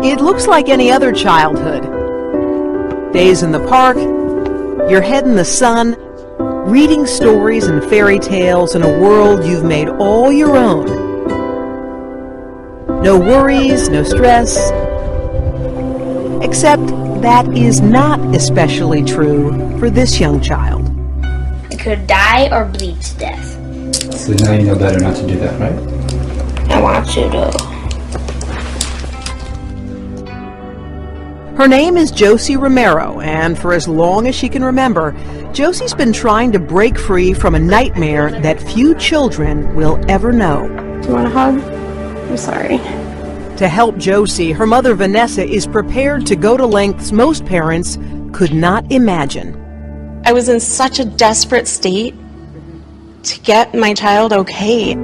It looks like any other childhood. Days in the park, your head in the sun, reading stories and fairy tales in a world you've made all your own. No worries, no stress. Except that is not especially true for this young child. I could die or bleed to death. So now you know better not to do that, right? I want you to. Her name is Josie Romero, and for as long as she can remember, Josie's been trying to break free from a nightmare that few children will ever know. Do you want a hug? I'm sorry. To help Josie, her mother Vanessa is prepared to go to lengths most parents could not imagine. I was in such a desperate state to get my child okay.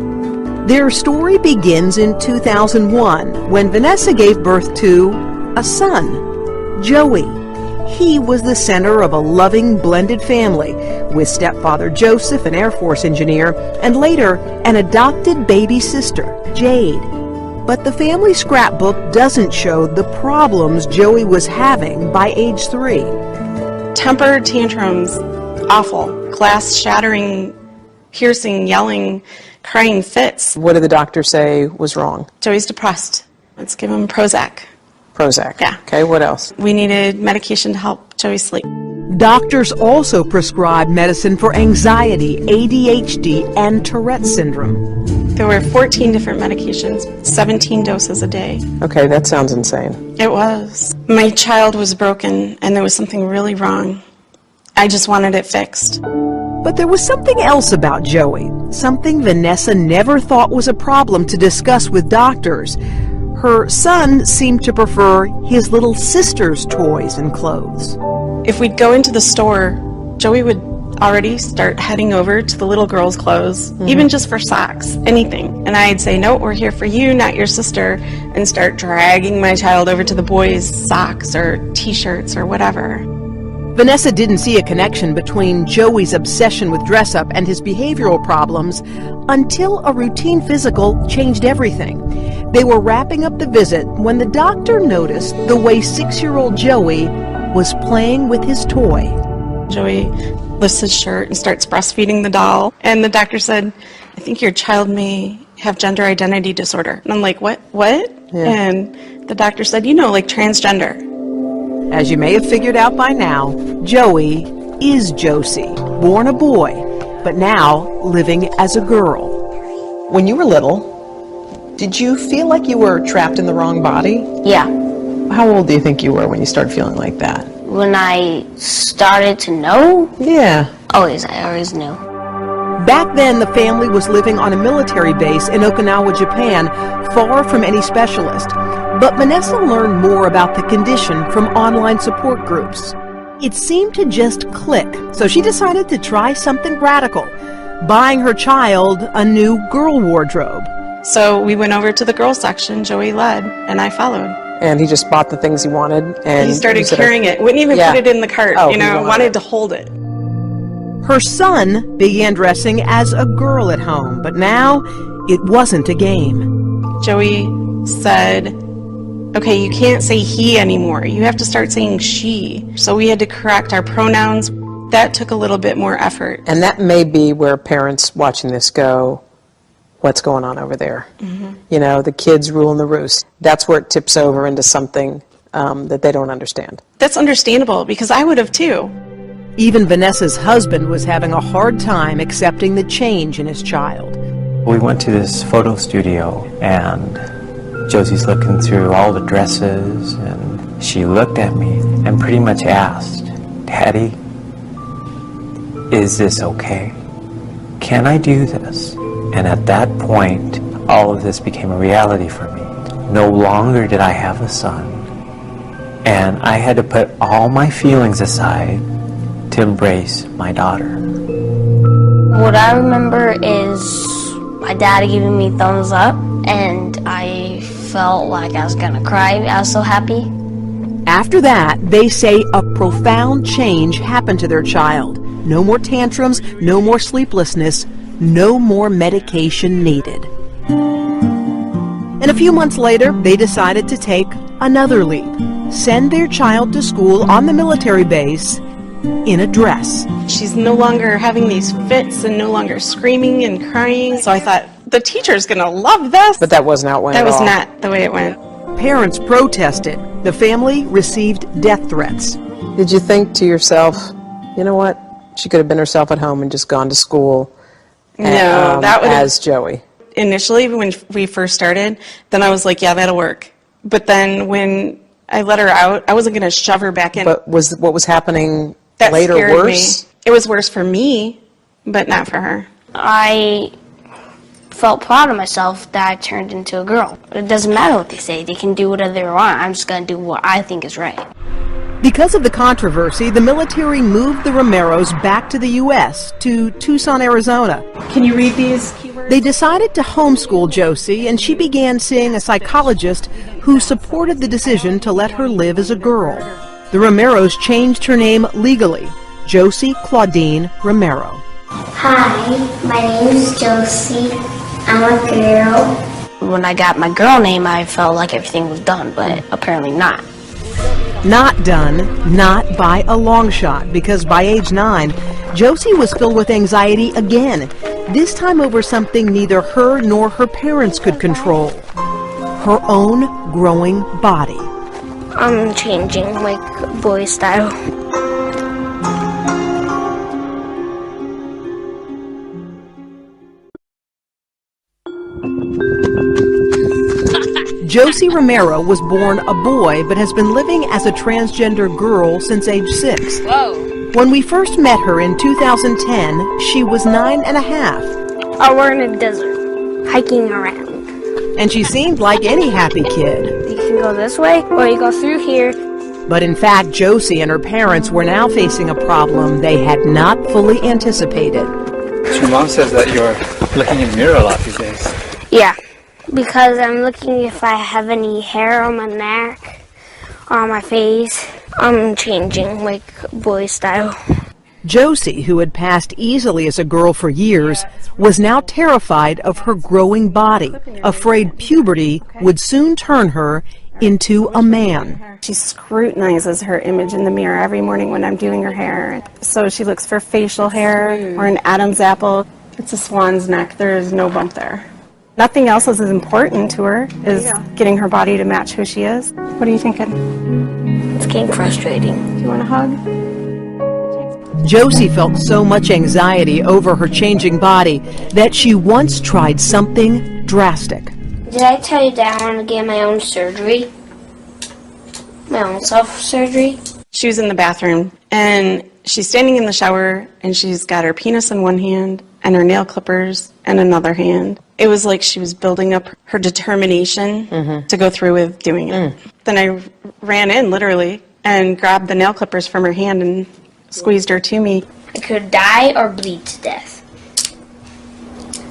Their story begins in 2001 when Vanessa gave birth to a son, Joey. He was the center of a loving blended family with stepfather Joseph, an Air Force engineer, and later an adopted baby sister, Jade. But the family scrapbook doesn't show the problems Joey was having by age 3. Temper tantrums, awful. Glass shattering, piercing, yelling, crying fits. What did the doctor say was wrong? Joey's depressed. Let's give him Prozac. Prozac. Yeah. Okay, what else? We needed medication to help Joey sleep. Doctors also prescribed medicine for anxiety, ADHD, and Tourette's syndrome. There were 14 different medications, 17 doses a day. Okay, that sounds insane. It was. My child was broken and there was something really wrong. I just wanted it fixed. But there was something else about Joey, something Vanessa never thought was a problem to discuss with doctors. Her son seemed to prefer his little sister's toys and clothes. If we'd go into the store, Joey would already start heading over to the little girl's clothes, even just for socks, anything. And I'd say, no, we're here for you, not your sister, and start dragging my child over to the boys' socks or t-shirts or whatever. Vanessa didn't see a connection between Joey's obsession with dress-up and his behavioral problems until a routine physical changed everything. They were wrapping up the visit when the doctor noticed the way 6-year-old Joey was playing with his toy. Joey lifts his shirt and starts breastfeeding the doll. And the doctor said, I think your child may have gender identity disorder. And I'm like, what? Yeah. And the doctor said, like transgender. As you may have figured out by now, Joey is Josie, born a boy, but now living as a girl. When you were little, did you feel like you were trapped in the wrong body? Yeah. How old do you think you were when you started feeling like that? When I started to know? Yeah. I always knew. Back then, the family was living on a military base in Okinawa, Japan, far from any specialist. But Vanessa learned more about the condition from online support groups. It seemed to just click, so she decided to try something radical, buying her child a new girl wardrobe. So we went over to the girl section, Joey led, and I followed. And he just bought the things he wanted, and he started carrying it. Wouldn't even put it in the cart. Wanted to hold it. Her son began dressing as a girl at home, but now it wasn't a game. Joey said, okay, you can't say he anymore. You have to start saying she. So we had to correct our pronouns. That took a little bit more effort. And that may be where parents watching this go, what's going on over there? The kids ruling the roost. That's where it tips over into something that they don't understand. That's understandable, because I would have too. Even Vanessa's husband was having a hard time accepting the change in his child. We went to this photo studio, and Josie's looking through all the dresses, and she looked at me and pretty much asked, Daddy, is this okay? Can I do this? And at that point, all of this became a reality for me. No longer did I have a son, and I had to put all my feelings aside to embrace my daughter. What I remember is my dad giving me thumbs up, and I felt like I was gonna cry. I was so happy. After that, they say a profound change happened to their child. No more tantrums, no more sleeplessness, no more medication needed. And a few months later, they decided to take another leap. Send their child to school on the military base in a dress. She's no longer having these fits and no longer screaming and crying. So I thought, the teacher's going to love this. But that wasn't how it went That at was all. not the way it went. Parents protested. The family received death threats. Did you think to yourself, you know what? She could have been herself at home and just gone to school No, that would as Joey. Initially, when we first started, then I was like, yeah, that'll work. But then when I let her out, I wasn't going to shove her back in. But what was happening That later scared worse? me. It was worse for me, but not for her. I felt proud of myself that I turned into a girl. It doesn't matter what they say. They can do whatever they want. I'm just going to do what I think is right. Because of the controversy, the military moved the Romeros back to the U.S., to Tucson, Arizona. Can you read these keywords? They decided to homeschool Josie, and she began seeing a psychologist who supported the decision to let her live as a girl. The Romeros changed her name legally, Josie Claudine Romero. Hi, my name is Josie. I'm a girl. When I got my girl name, I felt like everything was done, but apparently not. Not done, not by a long shot, because by age 9, Josie was filled with anxiety again, this time over something neither her nor her parents could control, her own growing body. I'm changing, like, boy style. Josie Romero was born a boy but has been living as a transgender girl since age 6. Whoa. When we first met her in 2010, she was 9 and a half, We're in a desert, hiking around. and she seemed like any happy kid. You can go this way, or you go through here. But in fact, Josie and her parents were now facing a problem they had not fully anticipated. Your mom says that you're looking in the mirror a lot these days. Yeah, because I'm looking if I have any hair on my neck or on my face. I'm changing, like, boy style. Josie, who had passed easily as a girl for years, was now terrified of her growing body, afraid puberty would soon turn her into a man. She scrutinizes her image in the mirror every morning when I'm doing her hair. So she looks for facial hair or an Adam's apple. It's a swan's neck. There is no bump there. Nothing else is as important to her as getting her body to match who she is. What are you thinking? It's getting frustrating. Do you want a hug? Josie felt so much anxiety over her changing body that she once tried something drastic. Did I tell you that I want to get my own surgery? My own self-surgery? She was in the bathroom, and she's standing in the shower, and she's got her penis in one hand and her nail clippers in another hand. It was like she was building up her determination to go through with doing it. Then I ran in, literally, and grabbed the nail clippers from her hand and squeezed her to me. I could die or bleed to death.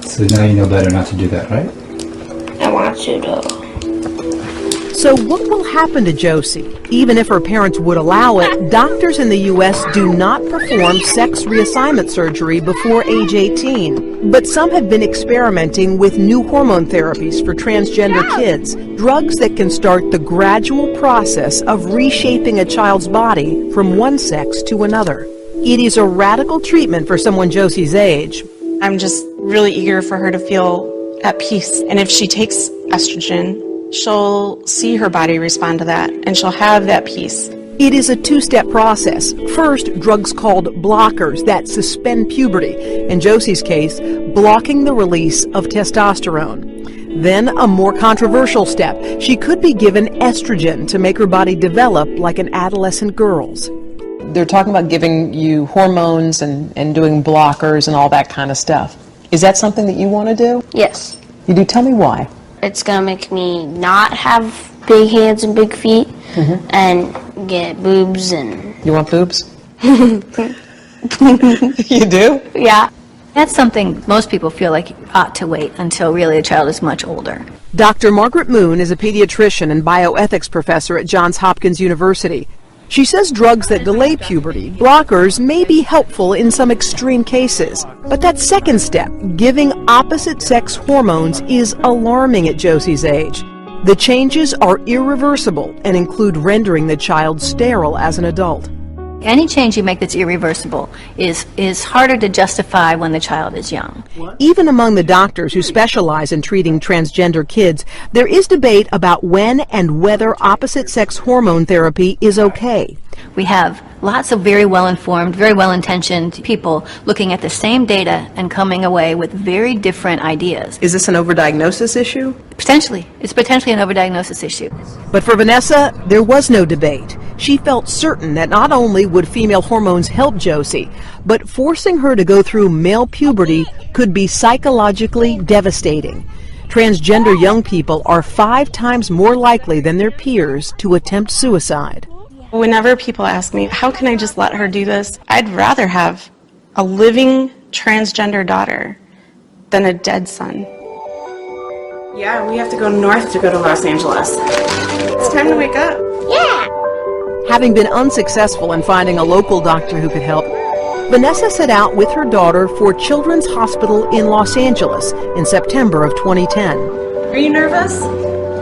So now you know better not to do that, right? I want to, though. So what will happen to Josie? Even if her parents would allow it, doctors in the U.S. do not perform sex reassignment surgery before age 18. But some have been experimenting with new hormone therapies for transgender kids, drugs that can start the gradual process of reshaping a child's body from one sex to another. It is a radical treatment for someone Josie's age. I'm just really eager for her to feel at peace. And if she takes estrogen, she'll see her body respond to that, and she'll have that peace. It is a two-step process. First, drugs called blockers that suspend puberty. In Josie's case, blocking the release of testosterone. Then, a more controversial step. She could be given estrogen to make her body develop like an adolescent girl's. They're talking about giving you hormones and doing blockers and all that kind of stuff. Is that something that you want to do? Yes. You do? Tell me why. It's going to make me not have big hands and big feet and get boobs and... You want boobs? You do? Yeah. That's something most people feel like you ought to wait until really a child is much older. Dr. Margaret Moon is a pediatrician and bioethics professor at Johns Hopkins University. She says drugs that delay puberty, blockers, may be helpful in some extreme cases. But that second step, giving opposite sex hormones, is alarming at Josie's age. The changes are irreversible and include rendering the child sterile as an adult. Any change you make that's irreversible is harder to justify when the child is young. Even among the doctors who specialize in treating transgender kids, there is debate about when and whether opposite sex hormone therapy is okay. We have lots of very well-informed, very well-intentioned people looking at the same data and coming away with very different ideas. Is this an overdiagnosis issue? Potentially. It's potentially an overdiagnosis issue. But for Vanessa, there was no debate. She felt certain that not only would female hormones help Josie, but forcing her to go through male puberty could be psychologically devastating. Transgender young people are 5 times more likely than their peers to attempt suicide. Whenever people ask me, how can I just let her do this? I'd rather have a living transgender daughter than a dead son. Yeah, we have to go north to go to Los Angeles. It's time to wake up. Yeah. Having been unsuccessful in finding a local doctor who could help, Vanessa set out with her daughter for Children's Hospital in Los Angeles in September of 2010. Are you nervous?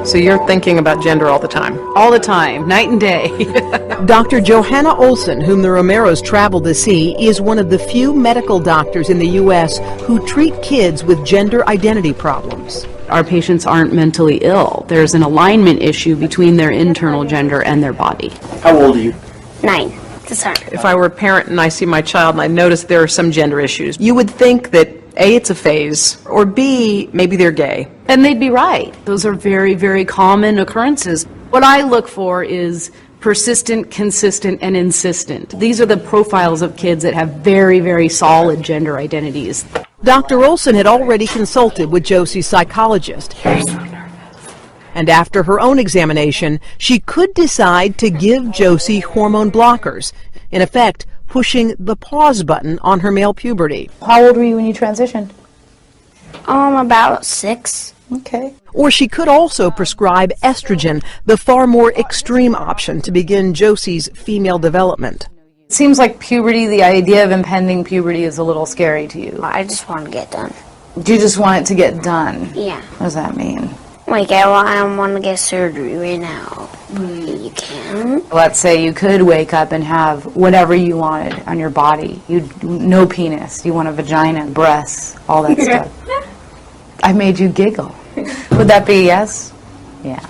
So you're thinking about gender all the time? All the time, night and day. Dr. Johanna Olson, whom the Romeros traveled to see, is one of the few medical doctors in the U.S. who treat kids with gender identity problems. Our patients aren't mentally ill. There's an alignment issue between their internal gender and their body. How old are you? 9. Sorry. If I were a parent and I see my child and I notice there are some gender issues, you would think that A, it's a phase, or B, maybe they're gay. And they'd be right. Those are very, very common occurrences. What I look for is persistent, consistent, and insistent. These are the profiles of kids that have very, very solid gender identities. Dr. Olson had already consulted with Josie's psychologist. And after her own examination, she could decide to give Josie hormone blockers, in effect, pushing the pause button on her male puberty. How old were you when you transitioned? About 6. Okay. Or she could also prescribe estrogen, the far more extreme option to begin Josie's female development. It seems like puberty, the idea of impending puberty is a little scary to you. I just want to get done. Do you just want it to get done? Yeah. What does that mean? Like, I don't want to get surgery right now. You can. Let's say you could wake up and have whatever you wanted on your body. No penis. You want a vagina, breasts, all that stuff. I made you giggle. Would that be yes? Yeah.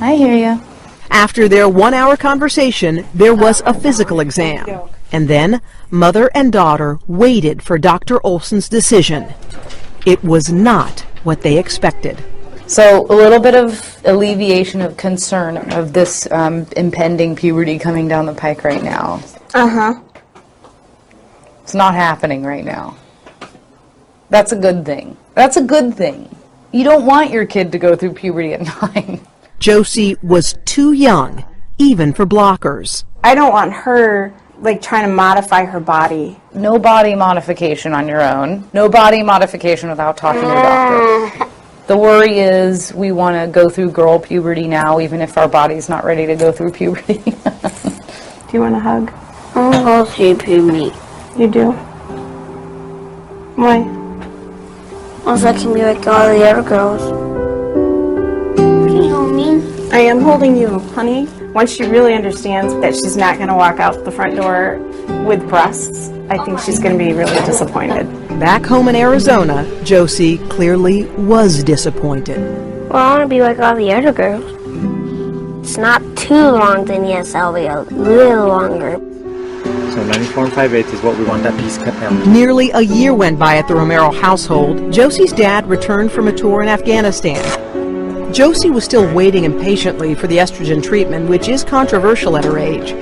I hear you. After their 1-hour conversation, there was a physical exam. And then, mother and daughter waited for Dr. Olson's decision. It was not what they expected. So a little bit of alleviation of concern of this impending puberty coming down the pike right now. Uh-huh. It's not happening right now. That's a good thing. That's a good thing. You don't want your kid to go through puberty at 9. Josie was too young, even for blockers. I don't want her, like, trying to modify her body. No body modification on your own. No body modification without talking to your doctor. The worry is we want to go through girl puberty now, even if our body's not ready to go through puberty. Do you want a hug? I want to go through puberty. You do? Why? Also, I can be like all the other girls. Can you hold me? I am holding you, honey. Once she really understands that she's not going to walk out the front door with breasts, I think she's going to be really disappointed. Back home in Arizona, Josie clearly was disappointed. Well, I want to be like all the other girls. It's not too long, then yes, I'll be a little longer. So 94 5/8 is what we want that piece cut down. Nearly a year went by at the Romero household. Josie's dad returned from a tour in Afghanistan. Josie was still waiting impatiently for the estrogen treatment, which is controversial at her age.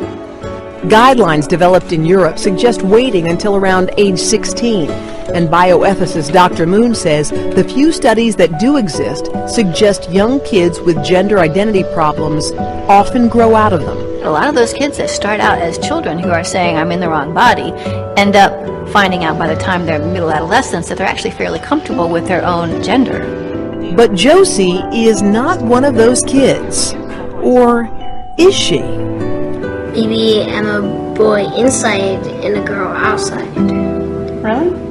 Guidelines developed in Europe suggest waiting until around age 16, and bioethicist Dr. Moon says the few studies that do exist suggest young kids with gender identity problems often grow out of them. A lot of those kids that start out as children who are saying, I'm in the wrong body, end up finding out by the time they're middle adolescents that they're actually fairly comfortable with their own gender. But Josie is not one of those kids. Or is she? Maybe I'm a boy inside and a girl outside. Really?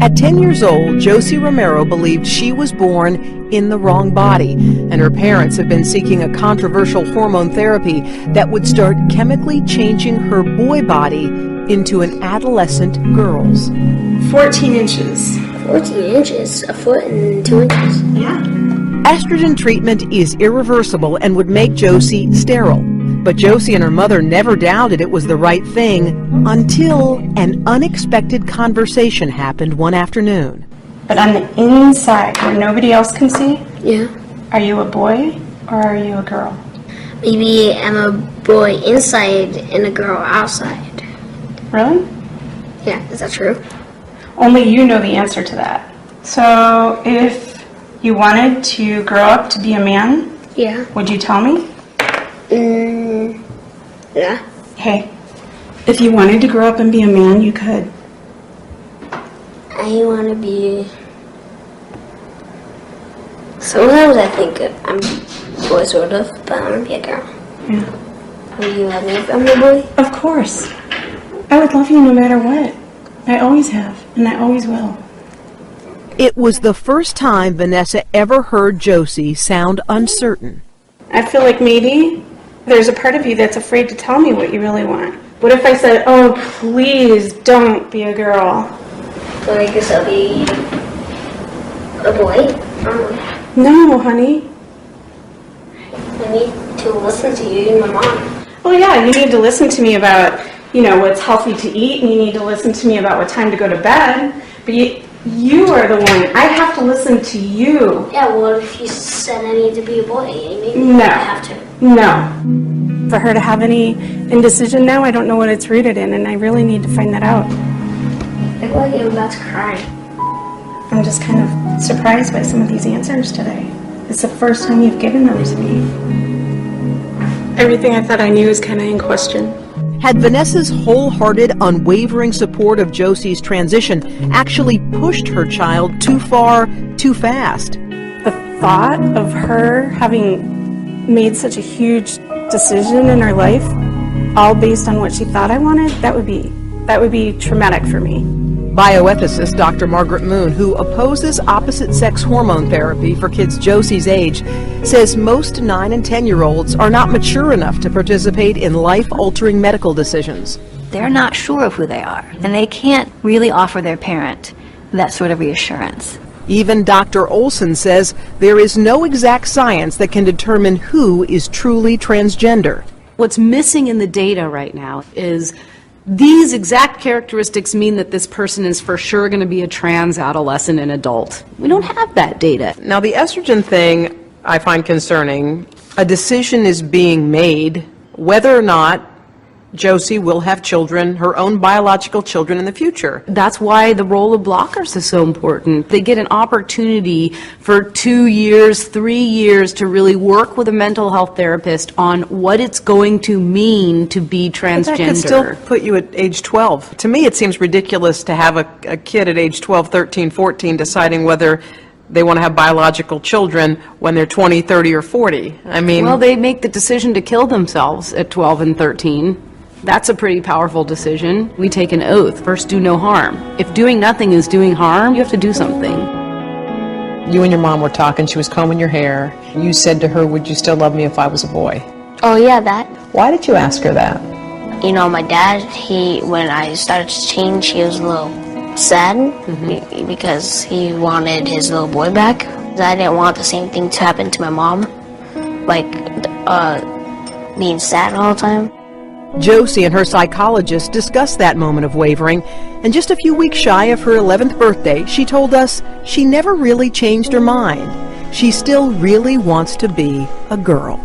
At 10 years old, Josie Romero believed she was born in the wrong body, and her parents have been seeking a controversial hormone therapy that would start chemically changing her boy body into an adolescent girl's. 14 inches. 14 inches, a foot and 2 inches. Yeah. Estrogen treatment is irreversible and would make Josie sterile. But Josie and her mother never doubted it was the right thing until an unexpected conversation happened one afternoon. But on the inside, where nobody else can see, Yeah. are you a boy or are you a girl? Maybe I'm a boy inside and a girl outside. Really? Yeah, is that true? Only you know the answer to that. So if you wanted to grow up to be a man, Yeah. would you tell me? Yeah. Hey, if you wanted to grow up and be a man, you could. I want to be... Sometimes I think I'm a boy, sort of, but I want to be a girl. Yeah. Will you let me if I'm a boy? Of course. I would love you no matter what. I always have, and I always will. It was the first time Vanessa ever heard Josie sound uncertain. I feel like maybe there's a part of you that's afraid to tell me what you really want. What if I said, oh, please don't be a girl? So I guess I'll be a boy? No, honey. I need to listen to you and my mom. Well, yeah, you need to listen to me about, what's healthy to eat, and you need to listen to me about what time to go to bed. But you are the one. I have to listen to you. Yeah, well, if you said I need to be a boy, maybe No. I have to. No. For her to have any indecision now, I don't know what it's rooted in, and I really need to find that out. I feel like I'm about to cry. I'm just kind of surprised by some of these answers today. It's the first time you've given them to me. Everything I thought I knew is kind of in question. Had Vanessa's wholehearted, unwavering support of Josie's transition actually pushed her child too far, too fast? The thought of her having made such a huge decision in her life, all based on what she thought I wanted, that would be traumatic for me. Bioethicist Dr. Margaret Moon, who opposes opposite-sex hormone therapy for kids Josie's age, says most 9 and 10-year-olds are not mature enough to participate in life-altering medical decisions. They're not sure of who they are, and they can't really offer their parent that sort of reassurance. Even Dr. Olson says there is no exact science that can determine who is truly transgender. What's missing in the data right now is these exact characteristics mean that this person is for sure going to be a trans adolescent and adult. We don't have that data. Now, the estrogen thing I find concerning. A decision is being made whether or not Josie will have children, her own biological children in the future. That's why the role of blockers is so important. They get an opportunity for 2 years, 3 years to really work with a mental health therapist on what it's going to mean to be transgender. But that could still put you at age 12. To me, it seems ridiculous to have a kid at age 12, 13, 14 deciding whether they want to have biological children when they're 20, 30, or 40. I mean... Well, they make the decision to kill themselves at 12 and 13. That's a pretty powerful decision. We take an oath. First, do no harm. If doing nothing is doing harm, you have to do something. You and your mom were talking. She was combing your hair. You said to her, would you still love me if I was a boy? Oh yeah, that. Why did you ask her that? You know, my dad, when I started to change, he was a little sad because he wanted his little boy back. I didn't want the same thing to happen to my mom, like being sad all the time. Josie and her psychologist discussed that moment of wavering, and just a few weeks shy of her 11th birthday, she told us she never really changed her mind. She still really wants to be a girl.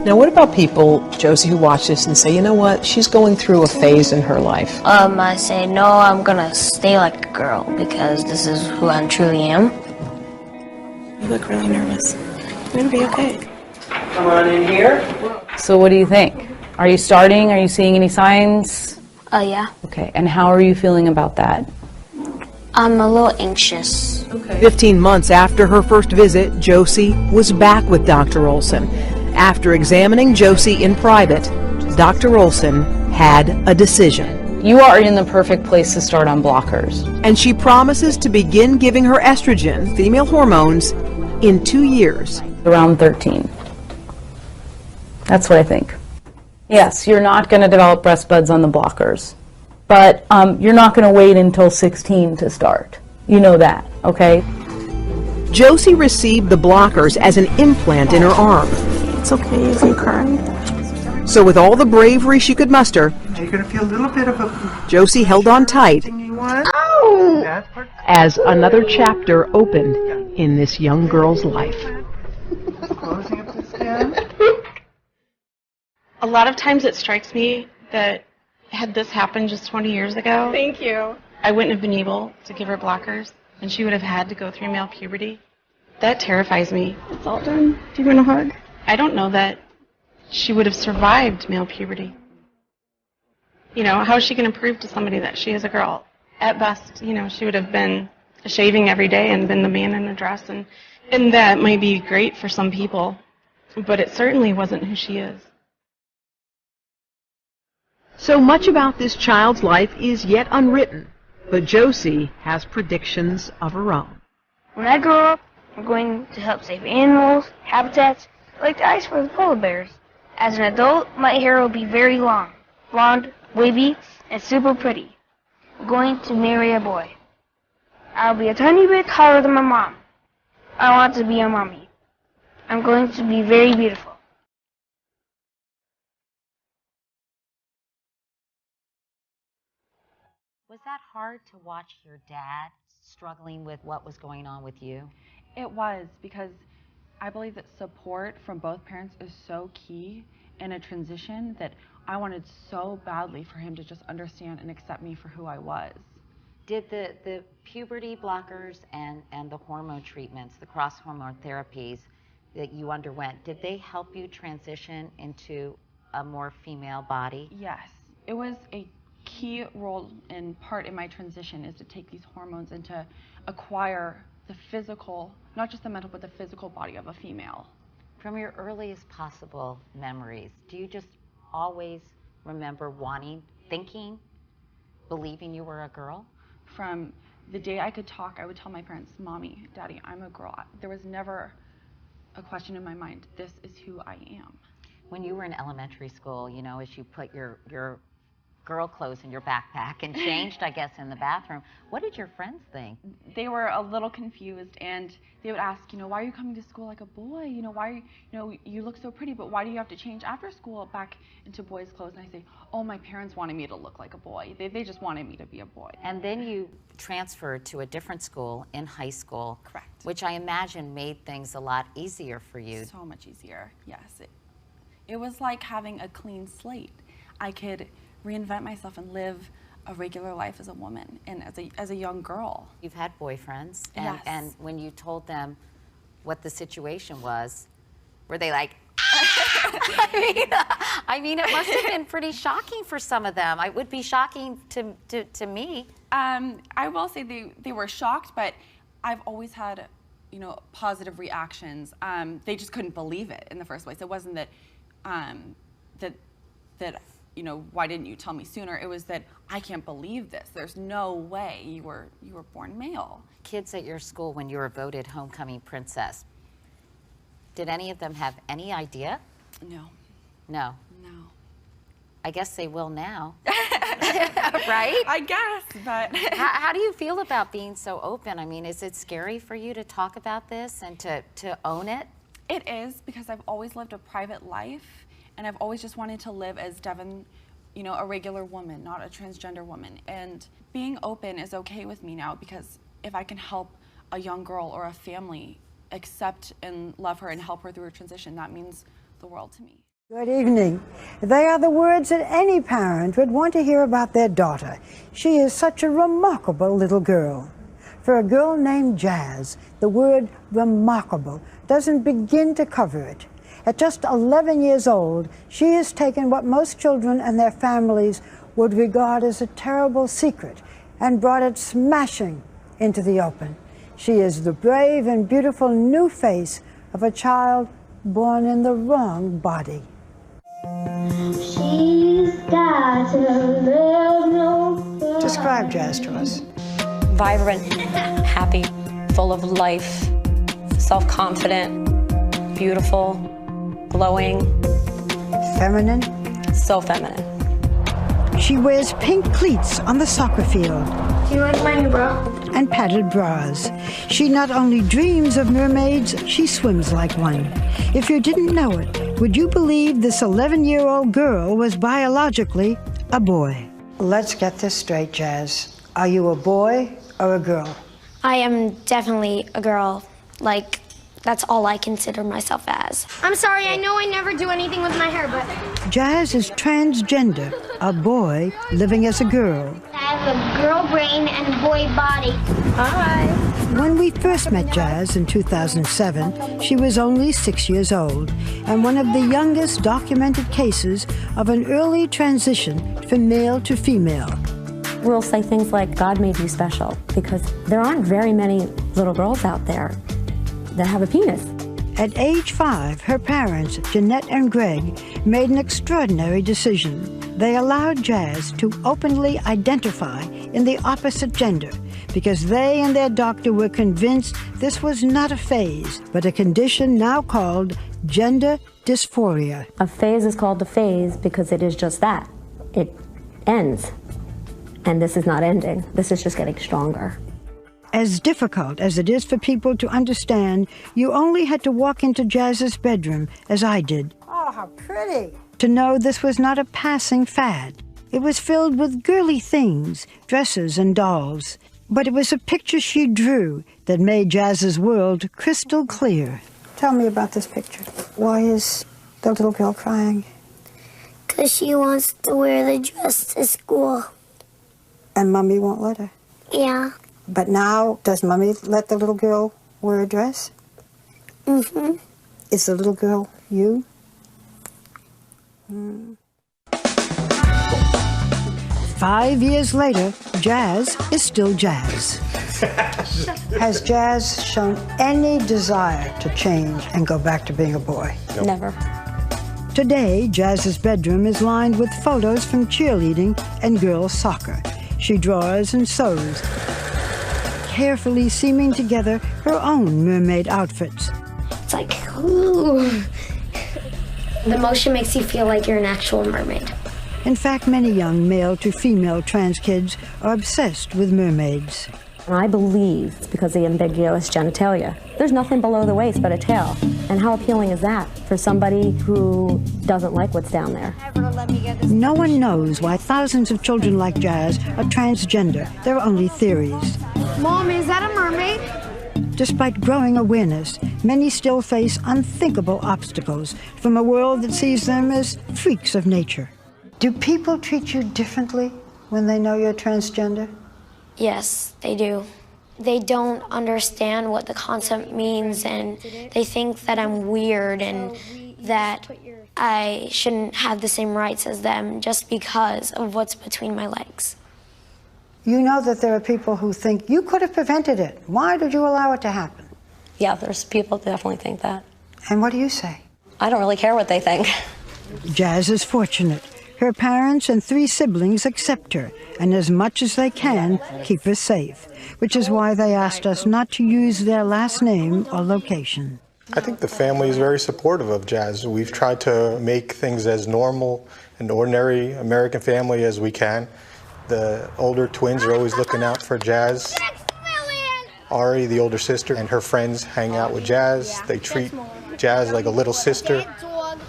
Now, what about people, Josie, who watch this and say, you know what, she's going through a phase in her life? I say, no, I'm gonna stay like a girl because this is who I truly am. You look really nervous. You're gonna be okay. Come on in here. So what do you think? Are you starting? Are you seeing any signs? Yeah. Okay, and how are you feeling about that? I'm a little anxious. 15 months after her first visit, Josie was back with Dr. Olson. After examining Josie in private, Dr. Olson had a decision. You are in the perfect place to start on blockers. And she promises to begin giving her estrogen, female hormones, in 2 years. Around 13. That's what I think. Yes, you're not going to develop breast buds on the blockers, but you're not going to wait until 16 to start. You know that, okay? Josie received the blockers as an implant in her arm. It's okay if you cry. So with all the bravery she could muster, you're going to feel a little bit of a... Josie held on tight as another chapter opened in this young girl's life. Closing up the skin. A lot of times it strikes me that had this happened just 20 years ago, Thank you. I wouldn't have been able to give her blockers, and she would have had to go through male puberty. That terrifies me. It's all done. Do you want a hug? I don't know that she would have survived male puberty. You know, how is she going to prove to somebody that she is a girl? At best, you know, she would have been shaving every day and been the man in a dress, and that might be great for some people, but it certainly wasn't who she is. So much about this child's life is yet unwritten, but Josie has predictions of her own. When I grow up, I'm going to help save animals, habitats, like the ice for the polar bears. As an adult, my hair will be very long, blonde, wavy, and super pretty. I'm going to marry a boy. I'll be a tiny bit taller than my mom. I want to be a mommy. I'm going to be very beautiful. Was that hard to watch your dad struggling with what was going on with you? It was, because I believe that support from both parents is so key in a transition that I wanted so badly for him to just understand and accept me for who I was. Did the puberty blockers and the hormone treatments, the cross-hormone therapies that you underwent, did they help you transition into a more female body? Yes. It was a key role and part in my transition is to take these hormones and to acquire the physical, not just the mental, but the physical body of a female. From your earliest possible memories, do you just always remember wanting, thinking, believing you were a girl? From the day I could talk, I would tell my parents, Mommy, Daddy, I'm a girl. There was never a question in my mind, this is who I am. When you were in elementary school, you know, as you put your girl clothes in your backpack and changed, I guess, in the bathroom, what did your friends think? They were a little confused, and they would ask, you know, why are you coming to school like a boy? You know, why, you know, you look so pretty, but why do you have to change after school back into boys' clothes? And I say, oh, my parents wanted me to look like a boy. They just wanted me to be a boy. And then you transferred to a different school in high school. Correct. Which I imagine made things a lot easier for you. So much easier, yes. It was like having a clean slate. I could reinvent myself and live a regular life as a woman and as a young girl. You've had boyfriends, yes. And when you told them what the situation was, were they like, I mean, it must have been pretty shocking for some of them. It would be shocking to me. I will say they were shocked, but I've always had, you know, positive reactions. They just couldn't believe it in the first place. It wasn't that, you know, why didn't you tell me sooner? It was that I can't believe this. There's no way you were born male. Kids at your school, when you were voted homecoming princess, did any of them have any idea? No. No. No. I guess they will now. Right? I guess, but how do you feel about being so open? I mean, is it scary for you to talk about this and to own it? It is, because I've always lived a private life. And I've always just wanted to live as Devin, you know, a regular woman, not a transgender woman. And being open is okay with me now, because if I can help a young girl or a family accept and love her and help her through her transition, that means the world to me. Good evening. They are the words that any parent would want to hear about their daughter. She is such a remarkable little girl. For a girl named Jazz, the word remarkable doesn't begin to cover it. At just 11 years old, she has taken what most children and their families would regard as a terrible secret and brought it smashing into the open. She is the brave and beautiful new face of a child born in the wrong body. She's got a little. Describe Jazz to us. Vibrant, happy, full of life, self-confident, beautiful, glowing. Feminine? So feminine. She wears pink cleats on the soccer field. Do you like my new bra? And padded bras. She not only dreams of mermaids, she swims like one. If you didn't know it, would you believe this 11-year-old girl was biologically a boy? Let's get this straight, Jazz. Are you a boy or a girl? I am definitely a girl. Like, that's all I consider myself as. I'm sorry, I know I never do anything with my hair, but Jazz is transgender, a boy living as a girl. I have a girl brain and boy body. Hi. When we first met Jazz in 2007, she was only 6 years old and one of the youngest documented cases of an early transition from male to female. We'll say things like, God made you special, because there aren't very many little girls out there that have a penis. At age 5, her parents, Jeanette and Greg, made an extraordinary decision. They allowed Jazz to openly identify in the opposite gender because they and their doctor were convinced this was not a phase, but a condition now called gender dysphoria. A phase is called a phase because it is just that. It ends. And this is not ending. This is just getting stronger. As difficult as it is for people to understand, you only had to walk into Jazz's bedroom, as I did. Oh, how pretty. To know this was not a passing fad. It was filled with girly things, dresses and dolls. But it was a picture she drew that made Jazz's world crystal clear. Tell me about this picture. Why is the little girl crying? Because she wants to wear the dress to school. And Mommy won't let her. Yeah. But now, does Mommy let the little girl wear a dress? Mm-hmm. Is the little girl you? 5 years later, Jazz is still Jazz. Has Jazz shown any desire to change and go back to being a boy? Nope. Never. Today, Jazz's bedroom is lined with photos from cheerleading and girls' soccer. She draws and sews, carefully seaming together her own mermaid outfits. It's like, ooh. The motion makes you feel like you're an actual mermaid. In fact, many young male to female trans kids are obsessed with mermaids. I believe it's because of the ambiguous genitalia. There's nothing below the waist but a tail. And how appealing is that for somebody who doesn't like what's down there? No one knows why thousands of children like Jazz are transgender. There are only theories. Mom, is that a mermaid? Despite growing awareness, many still face unthinkable obstacles from a world that sees them as freaks of nature. Do people treat you differently when they know you're transgender? Yes, they do. They don't understand what the concept means, and they think that I'm weird and that I shouldn't have the same rights as them just because of what's between my legs. You know that there are people who think you could have prevented it. Why did you allow it to happen? Yeah, there's people that definitely think that. And what do you say? I don't really care what they think. Jazz is fortunate. Her parents and 3 siblings accept her, and as much as they can, keep her safe, which is why they asked us not to use their last name or location. I think the family is very supportive of Jazz. We've tried to make things as normal and ordinary American family as we can. The older twins are always looking out for Jazz. Ari, the older sister, and her friends hang out with Jazz. They treat Jazz like a little sister.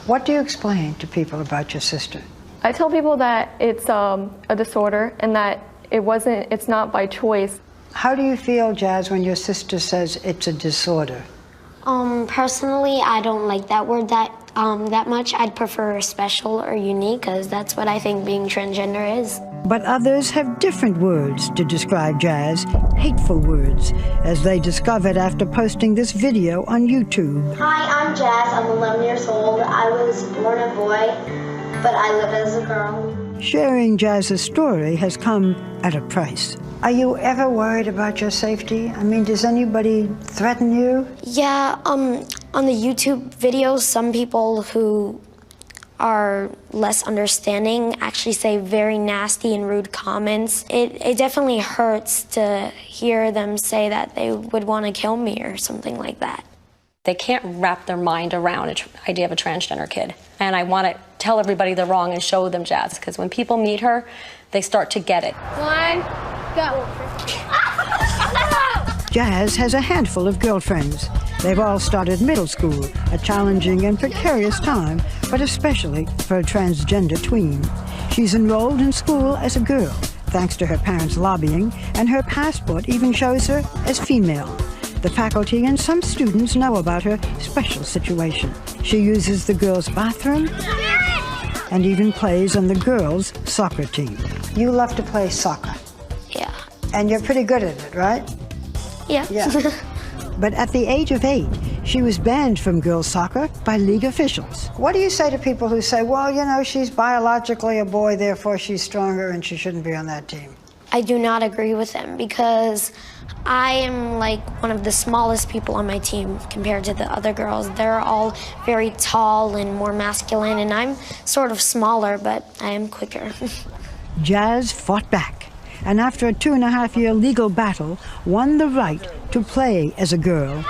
What do you explain to people about your sister? I tell people that it's a disorder and that it's not by choice. How do you feel, Jazz, when your sister says it's a disorder? Personally, I don't like that word that much. I'd prefer special or unique, because that's what I think being transgender is. But others have different words to describe Jazz, hateful words, as they discovered after posting this video on YouTube. Hi, I'm Jazz. I'm 11 years old. I was born a boy, but I live as a girl. Sharing Jazz's story has come at a price. Are you ever worried about your safety? I mean, does anybody threaten you? Yeah, on the YouTube videos, some people who are less understanding actually say very nasty and rude comments. It definitely hurts to hear them say that they would want to kill me or something like that. They can't wrap their mind around the idea of a transgender kid. And I want to tell everybody they're wrong and show them Jazz, because when people meet her, they start to get it. One, go. Jazz has a handful of girlfriends. They've all started middle school, a challenging and precarious time, but especially for a transgender tween. She's enrolled in school as a girl, thanks to her parents' lobbying, and her passport even shows her as female. The faculty and some students know about her special situation. She uses the girls' bathroom and even plays on the girls' soccer team. You love to play soccer. Yeah. And you're pretty good at it, right? Yeah. But at the age of 8, she was banned from girls' soccer by league officials. What do you say to people who say, well, you know, she's biologically a boy, therefore she's stronger and she shouldn't be on that team? I do not agree with them because I am like one of the smallest people on my team compared to the other girls. They're all very tall and more masculine, and I'm sort of smaller, but I am quicker. Jazz fought back, and after a 2.5-year legal battle, won the right to play as a girl.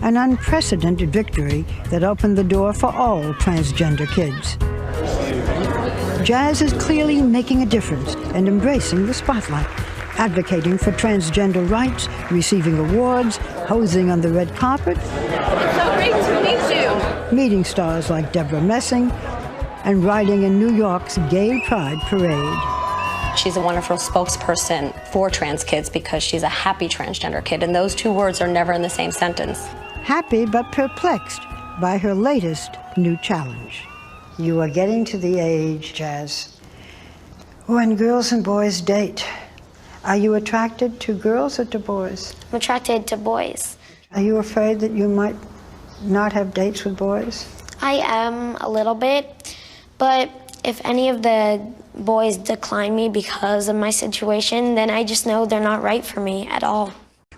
An unprecedented victory that opened the door for all transgender kids. Jazz is clearly making a difference and embracing the spotlight, advocating for transgender rights, receiving awards, posing on the red carpet. It's so great to meet you. Meeting stars like Deborah Messing and riding in New York's Gay Pride Parade. She's a wonderful spokesperson for trans kids because she's a happy transgender kid, and those two words are never in the same sentence. Happy but perplexed by her latest new challenge. You are getting to the age, Jazz, when girls and boys date. Are you attracted to girls or to boys? I'm attracted to boys. Are you afraid that you might not have dates with boys? I am a little bit, but if any of the boys decline me because of my situation, then I just know they're not right for me at all.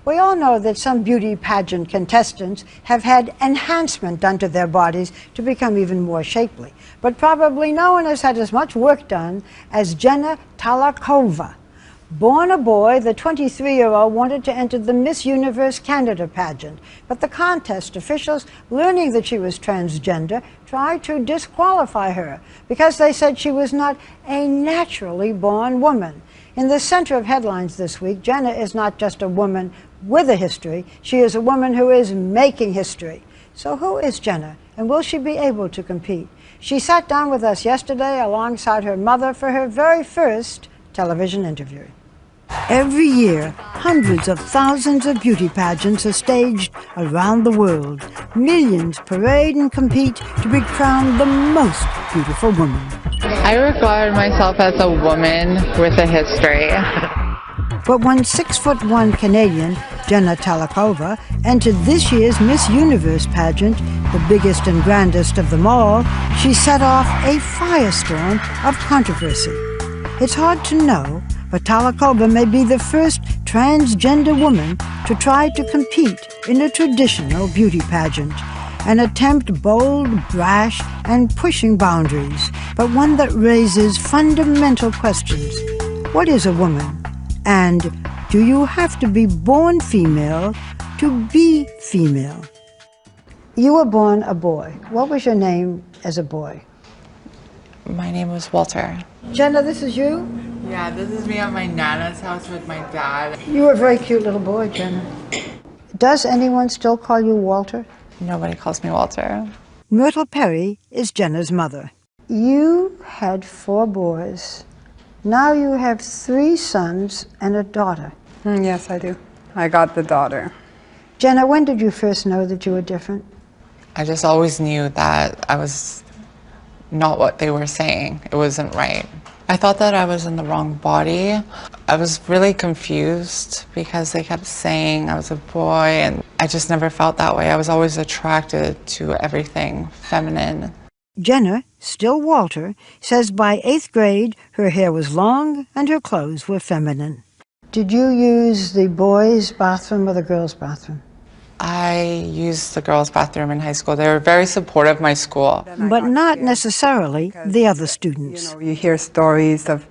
We all know that some beauty pageant contestants have had enhancement done to their bodies to become even more shapely. But probably no one has had as much work done as Jenna Talakova. Born a boy, the 23-year-old wanted to enter the Miss Universe Canada pageant, but the contest officials, learning that she was transgender, tried to disqualify her because they said she was not a naturally born woman. In the center of headlines this week, Jenna is not just a woman with a history, she is a woman who is making history. So who is Jenna, and will she be able to compete? She sat down with us yesterday alongside her mother for her very first television interview. Every year, hundreds of thousands of beauty pageants are staged around the world. Millions parade and compete to be crowned the most beautiful woman. I regard myself as a woman with a history. But when 6'1" Canadian Jenna Talakova entered this year's Miss Universe pageant, the biggest and grandest of them all, she set off a firestorm of controversy. It's hard to know, but Talakova may be the first transgender woman to try to compete in a traditional beauty pageant. An attempt bold, brash, and pushing boundaries, but one that raises fundamental questions. What is a woman? And do you have to be born female to be female? You were born a boy. What was your name as a boy? My name was Walter. Jenna, this is you? Yeah, this is me at my Nana's house with my dad. You were a very cute little boy, Jenna. Does anyone still call you Walter? Nobody calls me Walter. Myrtle Perry is Jenna's mother. You had 4 boys. Now you have 3 sons and a daughter. Yes, I do. I got the daughter. Jenna, when did you first know that you were different? I just always knew that I was not what they were saying. It wasn't right. I thought that I was in the wrong body. I was really confused because they kept saying I was a boy, and I just never felt that way. I was always attracted to everything feminine. Jenna, still Walter, says by 8th grade her hair was long and her clothes were feminine. Did you use the boys' bathroom or the girls' bathroom? I used the girls' bathroom in high school. They were very supportive of my school. But not necessarily the other students. You hear stories of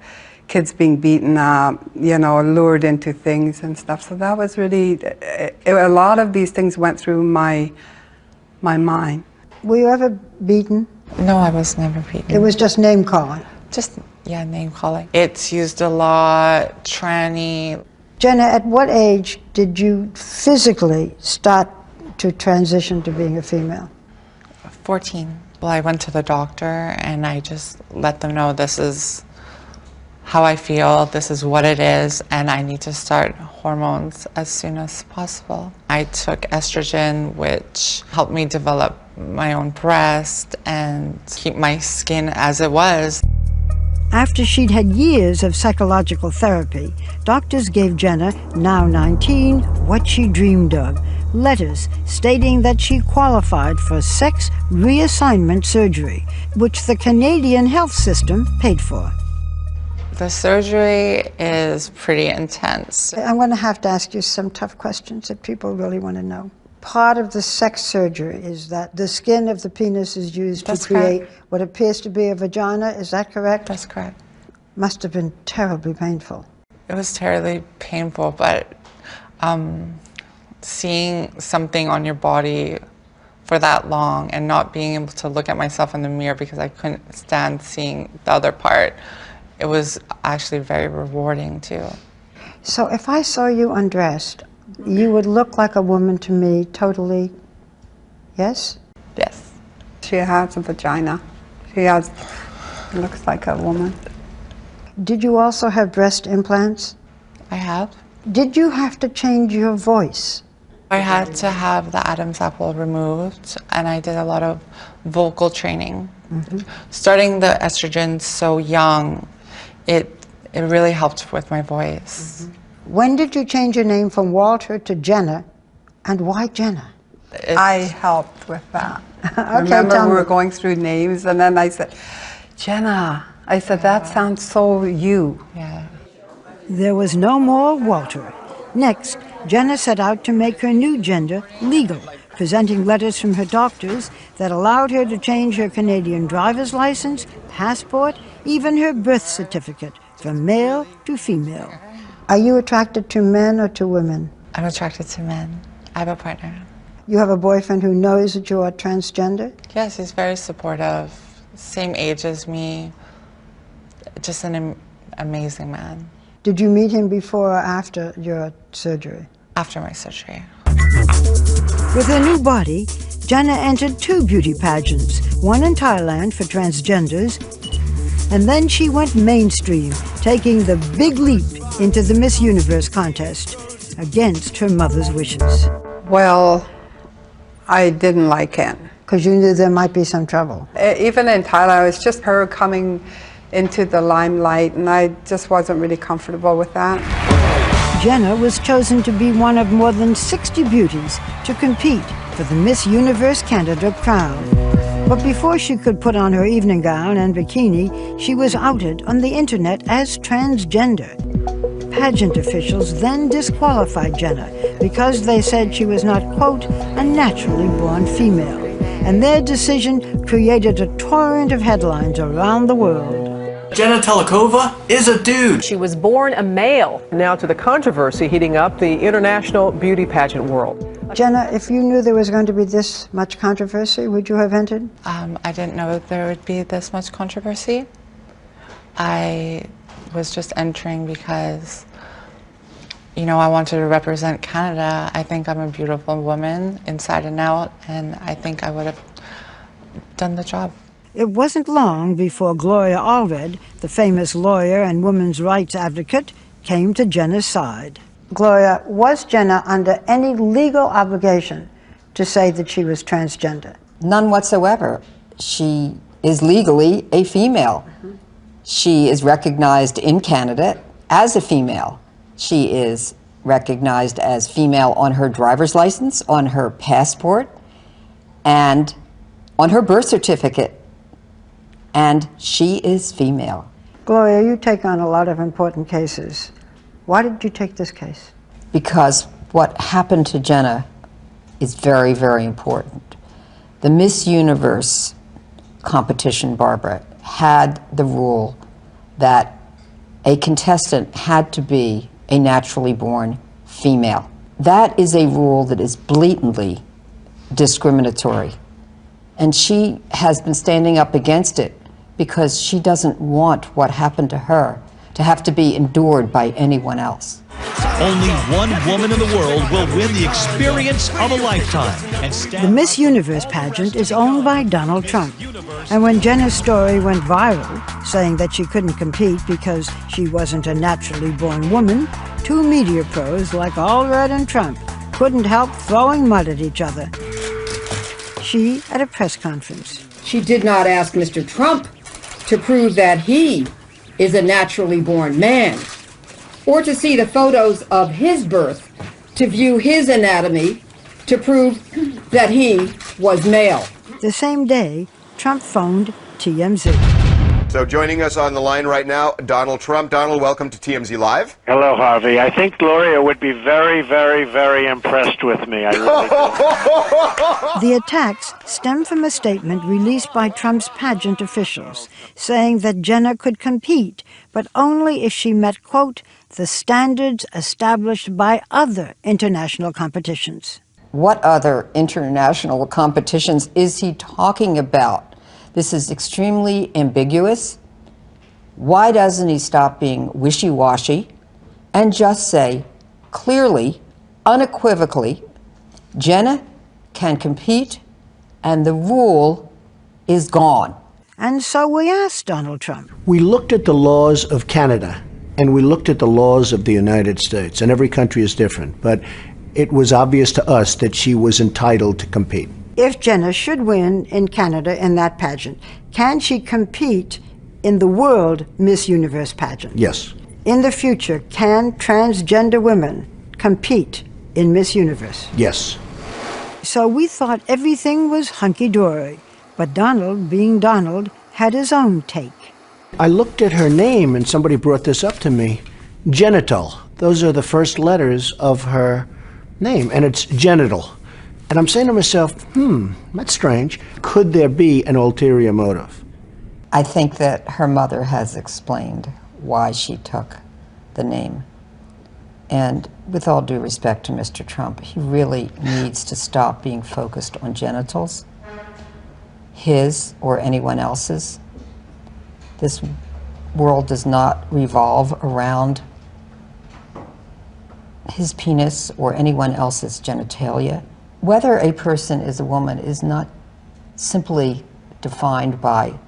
kids being beaten up, lured into things and stuff. So that was really, a lot of these things went through my mind. Were you ever beaten? No, I was never beaten. It was just name calling? Just, name calling. It's used a lot, tranny. Jenna, at what age did you physically start to transition to being a female? 14. Well, I went to the doctor and I just let them know this is how I feel, this is what it is, and I need to start hormones as soon as possible. I took estrogen, which helped me develop my own breast and keep my skin as it was. After she'd had years of psychological therapy, doctors gave Jenna, now 19, what she dreamed of. Letters stating that she qualified for sex reassignment surgery, which the Canadian health system paid for. The surgery is pretty intense. I'm going to have to ask you some tough questions that people really want to know. Part of the sex surgery is that the skin of the penis is used to create what appears to be a vagina. Is that correct? That's correct. Must have been terribly painful. It was terribly painful, but seeing something on your body for that long and not being able to look at myself in the mirror because I couldn't stand seeing the other part, it was actually very rewarding too. So if I saw you undressed, you would look like a woman to me, totally, yes? Yes. She has a vagina. It looks like a woman. Did you also have breast implants? I have. Did you have to change your voice? I had to have the Adam's apple removed, and I did a lot of vocal training. Starting the estrogen so young, it really helped with my voice. When did you change your name from Walter to Jenna, and why Jenna? I helped with that. Okay, Remember tell we me. were going through names, and then I said, Jenna. I said, that sounds so you. Yeah. There was no more Walter. Next, Jenna set out to make her new gender legal, presenting letters from her doctors that allowed her to change her Canadian driver's license, passport, even her birth certificate from male to female. Are you attracted to men or to women? I'm attracted to men. I have a partner. You have a boyfriend who knows that you are transgender? Yes, he's very supportive. Same age as me. Just an amazing man. Did you meet him before or after your surgery? After my surgery. With her new body, Jenna entered 2 beauty pageants, one in Thailand for transgenders, and then she went mainstream, taking the big leap into the Miss Universe contest against her mother's wishes. Well, I didn't like it. Because you knew there might be some trouble. Even in Thailand, it was just her coming into the limelight, and I just wasn't really comfortable with that. Jenna was chosen to be one of more than 60 beauties to compete for the Miss Universe Canada crown. But before she could put on her evening gown and bikini, she was outed on the internet as transgender. Pageant officials then disqualified Jenna because they said she was not, quote, a naturally born female. And their decision created a torrent of headlines around the world. Jenna Telekova is a dude. She was born a male. Now to the controversy heating up the international beauty pageant world. Jenna, if you knew there was going to be this much controversy, would you have entered? I didn't know there would be this much controversy. I was just entering because, I wanted to represent Canada. I think I'm a beautiful woman inside and out, and I think I would have done the job. It wasn't long before Gloria Allred, the famous lawyer and women's rights advocate, came to Jenna's side. Gloria, was Jenna under any legal obligation to say that she was transgender? None whatsoever. She is legally a female. She is recognized in Canada as a female. She is recognized as female on her driver's license, on her passport, and on her birth certificate. and she is female. Gloria, you take on a lot of important cases. Why did you take this case? Because what happened to Jenna is very, very important. The Miss Universe competition, Barbara, had the rule that a contestant had to be a naturally born female. That is a rule that is blatantly discriminatory. And she has been standing up against it because she doesn't want what happened to her to have to be endured by anyone else. Only one woman in the world will win the experience of a lifetime. And the Miss Universe pageant is owned by Donald Trump. And when Jenna's story went viral, saying that she couldn't compete because she wasn't a naturally born woman, two media pros like Allred and Trump couldn't help throwing mud at each other. She at a press conference. She did not ask Mr. Trump to prove that he is a naturally born man, or to see the photos of his birth, to view his anatomy, to prove that he was male. The same day, Trump phoned TMZ. So joining us on the line right now, Donald Trump. Donald, welcome to TMZ Live. Hello, Harvey. I think Gloria would be very, very, very impressed with me. I really do. The attacks stem from a statement released by Trump's pageant officials, saying that Jenna could compete, but only if she met, quote, the standards established by other international competitions. What other international competitions is he talking about? This is extremely ambiguous. Why doesn't he stop being wishy-washy and just say clearly, unequivocally, Jenna can compete and the rule is gone? And so we asked Donald Trump. We looked at the laws of Canada and we looked at the laws of the United States, and every country is different, but it was obvious to us that she was entitled to compete. If Jenna should win in Canada in that pageant, can she compete in the World Miss Universe pageant? Yes. In the future, can transgender women compete in Miss Universe? Yes. So we thought everything was hunky-dory, but Donald, being Donald, had his own take. I looked at her name and somebody brought this up to me. Genital. Those are the first letters of her name, and it's genital. And I'm saying to myself, that's strange. Could there be an ulterior motive? I think that her mother has explained why she took the name. And with all due respect to Mr. Trump, he really needs to stop being focused on genitals, his or anyone else's. This world does not revolve around his penis or anyone else's genitalia. Whether a person is a woman is not simply defined by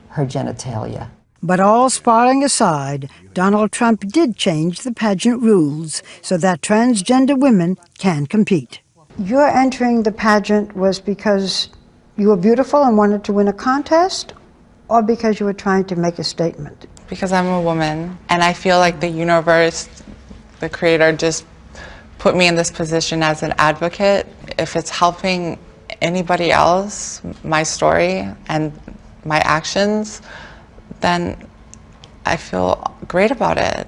her genitalia. But all sparring aside, Donald Trump did change the pageant rules so that transgender women can compete. Your entering the pageant was because you were beautiful and wanted to win a contest, or because you were trying to make a statement? Because I'm a woman, and I feel like the universe, the creator, just put me in this position as an advocate. If it's helping anybody else, my story and my actions, then I feel great about it.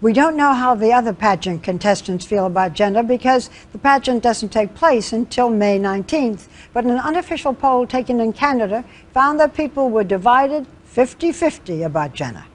We don't know how the other pageant contestants feel about gender because the pageant doesn't take place until May 19th. But an unofficial poll taken in Canada found that people were divided 50-50 about Jenna.